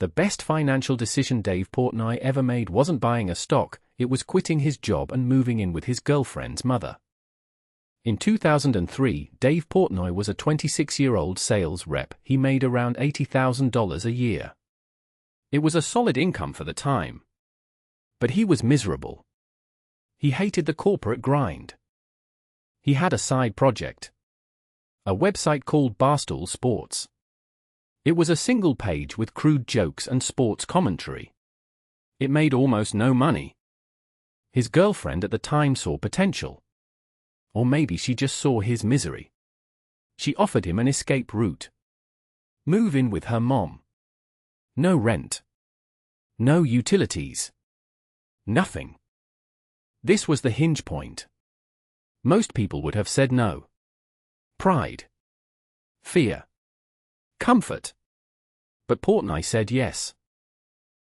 The best financial decision Dave Portnoy ever made wasn't buying a stock, it was quitting his job and moving in with his girlfriend's mother. In 2003, Dave Portnoy was a 26-year-old sales rep. He made around $80,000 a year. It was a solid income for the time. But he was miserable. He hated the corporate grind. He had a side project. A website called Barstool Sports. It was a single page with crude jokes and sports commentary. It made almost no money. His girlfriend at the time saw potential. Or maybe she just saw his misery. She offered him an escape route. Move in with her mom. No rent. No utilities. Nothing. This was the hinge point. Most people would have said no. Pride. Fear. Comfort. But Portnoy said yes.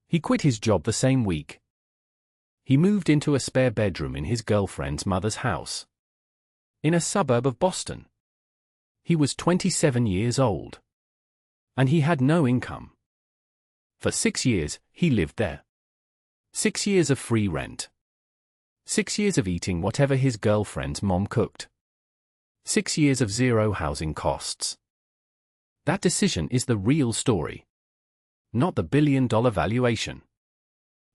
He quit his job the same week. He moved into a spare bedroom in his girlfriend's mother's house. In a suburb of Boston. He was 27 years old. And he had no income. For 6 years, he lived there. 6 years of free rent. 6 years of eating whatever his girlfriend's mom cooked. 6 years of zero housing costs. That decision is the real story. Not the billion-dollar valuation.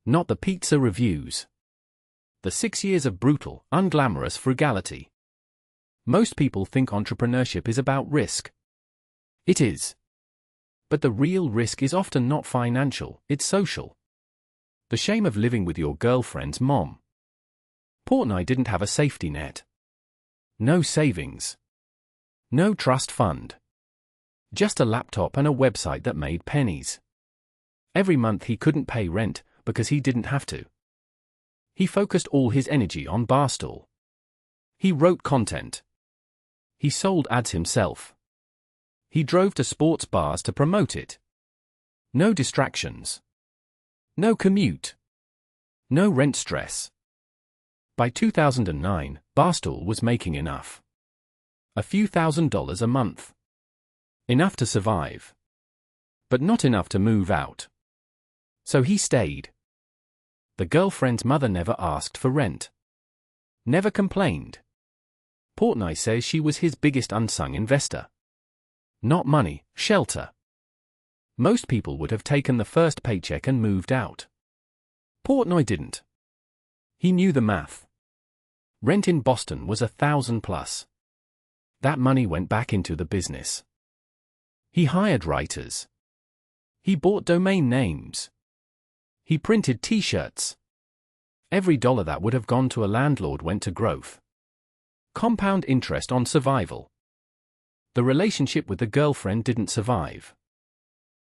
Not the pizza reviews. The 6 years of brutal, unglamorous frugality. Most people think entrepreneurship is about risk. It is. But the real risk is often not financial, it's social. The shame of living with your girlfriend's mom. Portnoy didn't have a safety net. No savings. No trust fund. Just a laptop and a website that made pennies. Every month he couldn't pay rent because he didn't have to. He focused all his energy on Barstool. He wrote content. He sold ads himself. He drove to sports bars to promote it. No distractions. No commute. No rent stress. By 2009, Barstool was making enough. A few $1,000s a month. Enough to survive. But not enough to move out. So he stayed. The girlfriend's mother never asked for rent. Never complained. Portnoy says she was his biggest unsung investor. Not money, shelter. Most people would have taken the first paycheck and moved out. Portnoy didn't. He knew the math. Rent in Boston was $1,000+. That money went back into the business. He hired writers. He bought domain names. He printed t-shirts. Every dollar that would have gone to a landlord went to growth. Compound interest on survival. The relationship with the girlfriend didn't survive.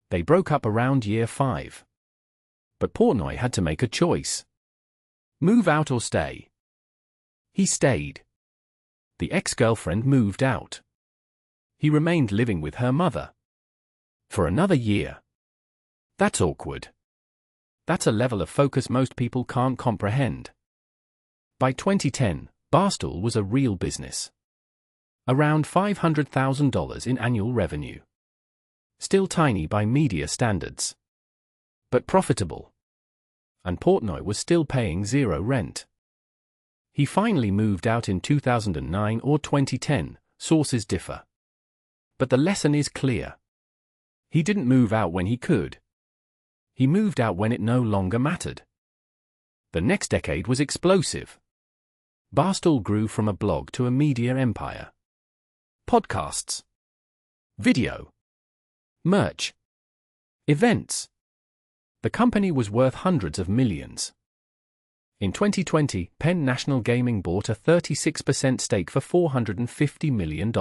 They broke up around year 5. But Portnoy had to make a choice. Move out or stay. He stayed. The ex-girlfriend moved out. He remained living with her mother. For another year. That's awkward. That's a level of focus most people can't comprehend. By 2010, Barstool was a real business. Around $500,000 in annual revenue. Still tiny by media standards. But profitable. And Portnoy was still paying zero rent. He finally moved out in 2009 or 2010, sources differ. But the lesson is clear. He didn't move out when he could. He moved out when it no longer mattered. The next decade was explosive. Barstool grew from a blog to a media empire. Podcasts. Video. Merch. Events. The company was worth hundreds of millions. In 2020, Penn National Gaming bought a 36% stake for $450 million.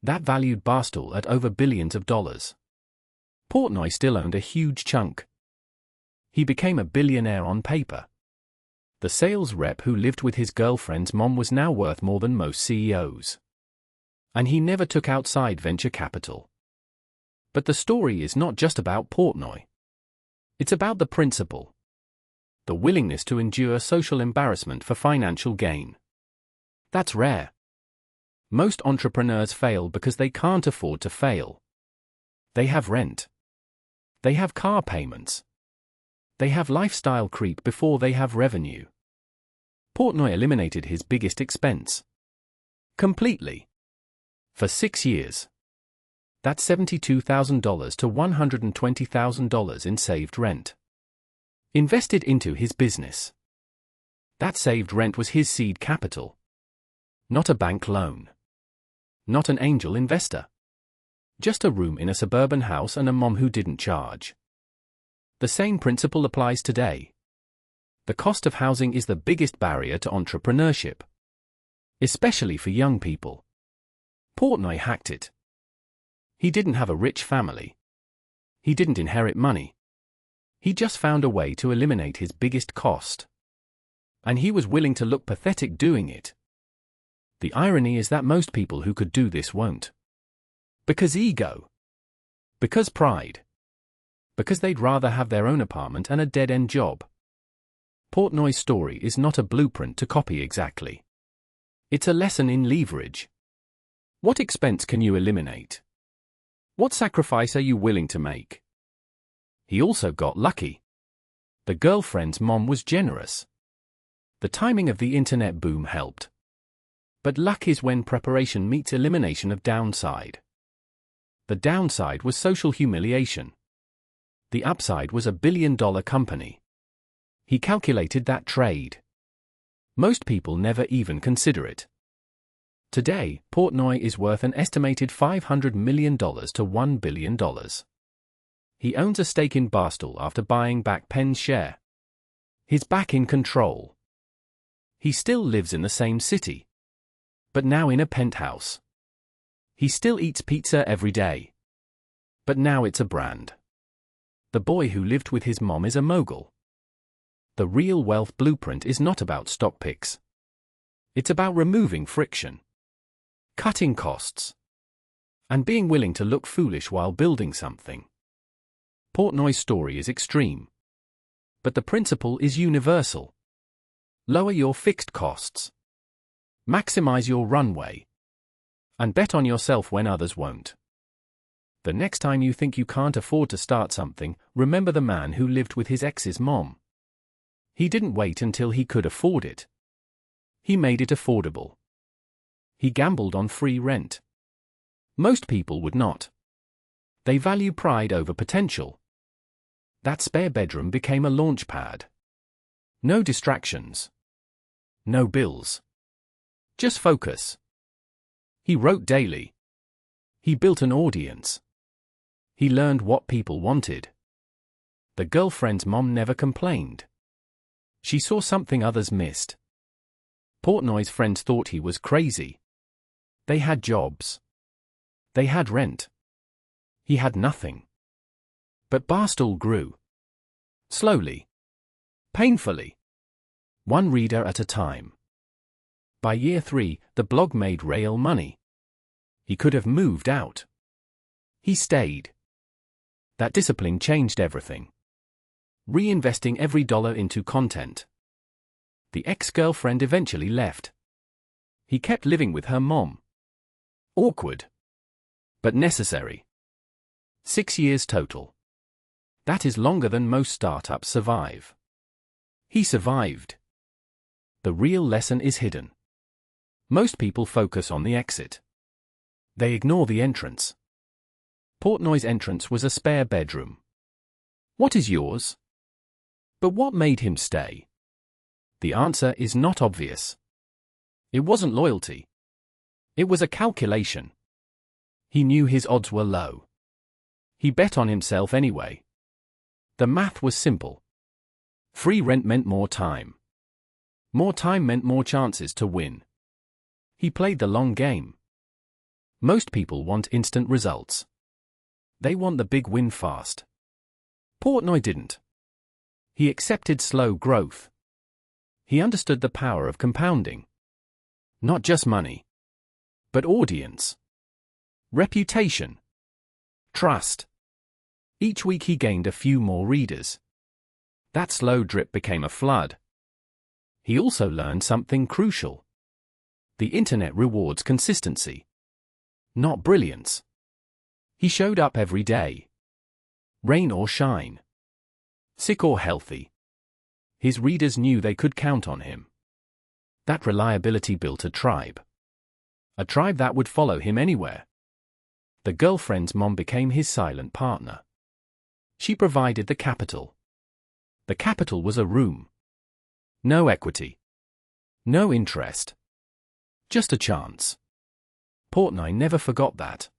That valued Barstool at over billions of dollars. Portnoy still owned a huge chunk. He became a billionaire on paper. The sales rep who lived with his girlfriend's mom was now worth more than most CEOs. And he never took outside venture capital. But the story is not just about Portnoy. It's about the principle. The willingness to endure social embarrassment for financial gain. That's rare. Most entrepreneurs fail because they can't afford to fail. They have rent. They have car payments. They have lifestyle creep before they have revenue. Portnoy eliminated his biggest expense completely. For 6 years. That's $72,000 to $120,000 in saved rent. Invested into his business. That saved rent was his seed capital. Not a bank loan. Not an angel investor. Just a room in a suburban house and a mom who didn't charge. The same principle applies today. The cost of housing is the biggest barrier to entrepreneurship. Especially for young people. Portnoy hacked it. He didn't have a rich family. He didn't inherit money. He just found a way to eliminate his biggest cost. And he was willing to look pathetic doing it. The irony is that most people who could do this won't. Because ego. Because pride. Because they'd rather have their own apartment and a dead-end job. Portnoy's story is not a blueprint to copy exactly. It's a lesson in leverage. What expense can you eliminate? What sacrifice are you willing to make? He also got lucky. The girlfriend's mom was generous. The timing of the internet boom helped. But luck is when preparation meets elimination of downside. The downside was social humiliation. The upside was a billion-dollar company. He calculated that trade. Most people never even consider it. Today, Portnoy is worth an estimated $500 million to $1 billion. He owns a stake in Barstool after buying back Penn's share. He's back in control. He still lives in the same city. But now in a penthouse. He still eats pizza every day. But now it's a brand. The boy who lived with his mom is a mogul. The real wealth blueprint is not about stock picks. It's about removing friction. Cutting costs. And being willing to look foolish while building something. Portnoy's story is extreme. But the principle is universal. Lower your fixed costs. Maximize your runway. And bet on yourself when others won't. The next time you think you can't afford to start something, remember the man who lived with his ex's mom. He didn't wait until he could afford it. He made it affordable. He gambled on free rent. Most people would not. They value pride over potential. That spare bedroom became a launch pad. No distractions. No bills. Just focus. He wrote daily. He built an audience. He learned what people wanted. The girlfriend's mom never complained. She saw something others missed. Portnoy's friends thought he was crazy. They had jobs. They had rent. He had nothing. But Barstool grew. Slowly. Painfully. One reader at a time. By year 3, the blog made real money. He could have moved out. He stayed. That discipline changed everything. Reinvesting every dollar into content. The ex-girlfriend eventually left. He kept living with her mom. Awkward. But necessary. 6 years total. That is longer than most startups survive. He survived. The real lesson is hidden. Most people focus on the exit. They ignore the entrance. Portnoy's entrance was a spare bedroom. What is yours? But what made him stay? The answer is not obvious. It wasn't loyalty. It was a calculation. He knew his odds were low. He bet on himself anyway. The math was simple. Free rent meant more time. More time meant more chances to win. He played the long game. Most people want instant results. They want the big win fast. Portnoy didn't. He accepted slow growth. He understood the power of compounding. Not just money, but audience, reputation, trust. Each week he gained a few more readers. That slow drip became a flood. He also learned something crucial. The internet rewards consistency, not brilliance. He showed up every day. Rain or shine. Sick or healthy. His readers knew they could count on him. That reliability built a tribe. A tribe that would follow him anywhere. The girlfriend's mom became his silent partner. She provided the capital. The capital was a room. No equity. No interest. Just a chance. Portnoy never forgot that.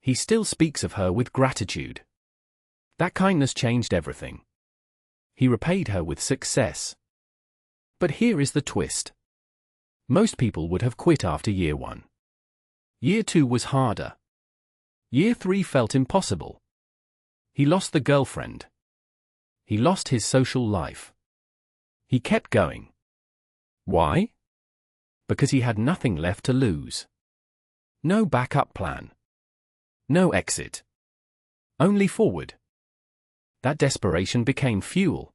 He still speaks of her with gratitude. That kindness changed everything. He repaid her with success. But here is the twist. Most people would have quit after year 1. Year 2 was harder. Year 3 felt impossible. He lost the girlfriend. He lost his social life. He kept going. Why? Because he had nothing left to lose. No backup plan. No exit. Only forward. That desperation became fuel.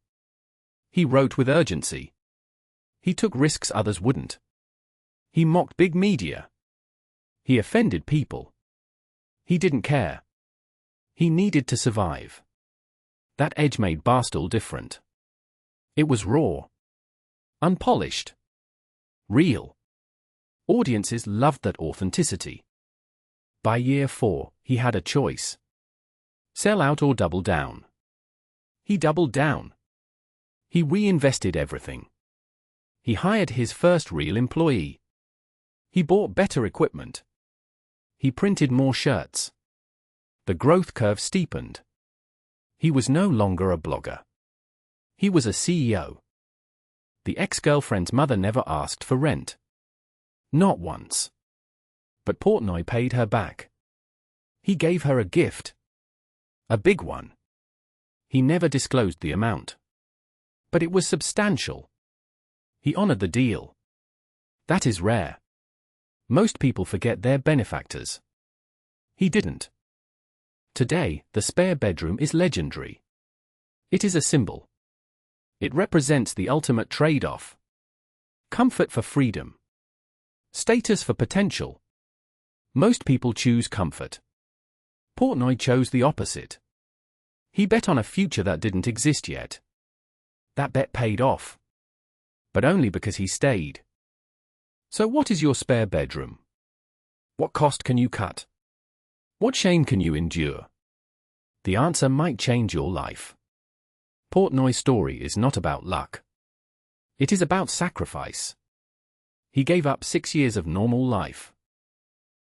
He wrote with urgency. He took risks others wouldn't. He mocked big media. He offended people. He didn't care. He needed to survive. That edge made Barstool different. It was raw. Unpolished. Real. Audiences loved that authenticity. By year 4, he had a choice. Sell out or double down. He doubled down. He reinvested everything. He hired his first real employee. He bought better equipment. He printed more shirts. The growth curve steepened. He was no longer a blogger. He was a CEO. The ex-girlfriend's mother never asked for rent. Not once. But Portnoy paid her back. He gave her a gift. A big one. He never disclosed the amount. But it was substantial. He honored the deal. That is rare. Most people forget their benefactors. He didn't. Today, the spare bedroom is legendary. It is a symbol. It represents the ultimate trade-off. Comfort for freedom. Status for potential. Most people choose comfort. Portnoy chose the opposite. He bet on a future that didn't exist yet. That bet paid off. But only because he stayed. So what is your spare bedroom? What cost can you cut? What shame can you endure? The answer might change your life. Portnoy's story is not about luck. It is about sacrifice. He gave up 6 years of normal life.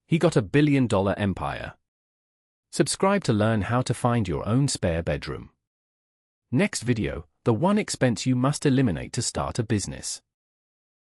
He got a $1 billion empire. Subscribe to learn how to find your own spare bedroom. Next video, the one expense you must eliminate to start a business.